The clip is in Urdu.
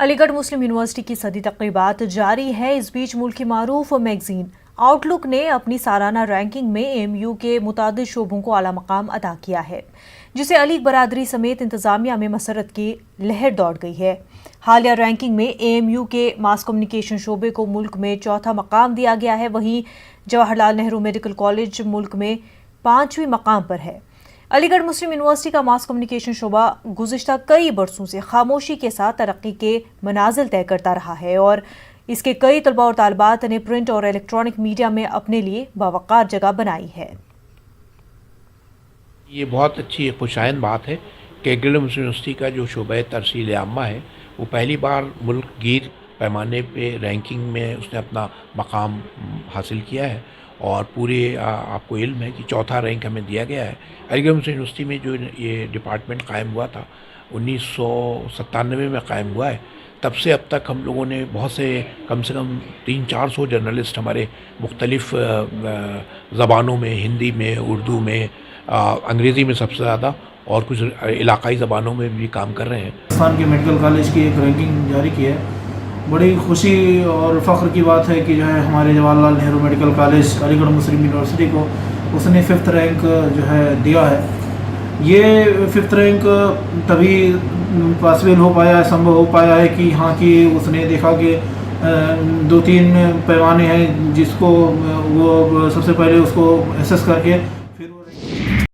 علی گڑھ مسلم یونیورسٹی کی صدی تقریبات جاری ہے۔ اس بیچ ملک کی معروف میگزین آؤٹ لک نے اپنی سالانہ رینکنگ میں اے ایم یو کے متعدد شعبوں کو اعلیٰ مقام عطا کیا ہے، جسے علی برادری سمیت انتظامیہ میں مسرت کی لہر دوڑ گئی ہے۔ حالیہ رینکنگ میں اے ایم یو کے ماس کمیونیکیشن شعبے کو ملک میں چوتھا مقام دیا گیا ہے، وہیں جواہر لال نہرو میڈیکل کالج ملک میں 5ویں مقام پر ہے۔ علی گڑھ مسلم یونیورسٹی کا ماس کمیونیکیشن شعبہ گزشتہ کئی برسوں سے خاموشی کے ساتھ ترقی کے منازل طے کرتا رہا ہے، اور اس کے کئی طلباء اور طالبات نے پرنٹ اور الیکٹرانک میڈیا میں اپنے لیے باوقار جگہ بنائی ہے۔ یہ بہت اچھی خوشائند بات ہے کہ علی گڑھ مسلم یونیورسٹی کا جو شعبہ ترسیل عامہ ہے وہ پہلی بار ملک گیر پیمانے پہ رینکنگ میں اس نے اپنا مقام حاصل کیا ہے، اور پورے آپ کو علم ہے کہ چوتھا رینک ہمیں دیا گیا ہے۔ علی گڑھ مسلم یونیورسٹی میں جو یہ ڈپارٹمنٹ قائم ہوا تھا 1997 میں قائم ہوا ہے، تب سے اب تک ہم لوگوں نے بہت سے کم 300-400 جرنلسٹ ہمارے مختلف زبانوں میں، ہندی میں، اردو میں، انگریزی میں سب سے زیادہ، اور کچھ علاقائی زبانوں میں بھی کام کر رہے ہیں۔ پاکستان کے میڈیکل کالج کی ایک رینکنگ جاری کی ہے۔ بڑی خوشی اور فخر کی بات ہے کہ جو ہے ہمارے جواہر لال نہرو میڈیکل کالج علی گڑھ مسلم یونیورسٹی کو اس نے 5th رینک جو ہے دیا ہے۔ یہ 5th رینک تبھی پاسبل ہو پایا ہے، سمبھو ہو پایا ہے کہ ہاں کہ اس نے دیکھا کہ 2-3 پیمانے ہیں جس کو وہ سب سے پہلے اس کو ایسس کر کے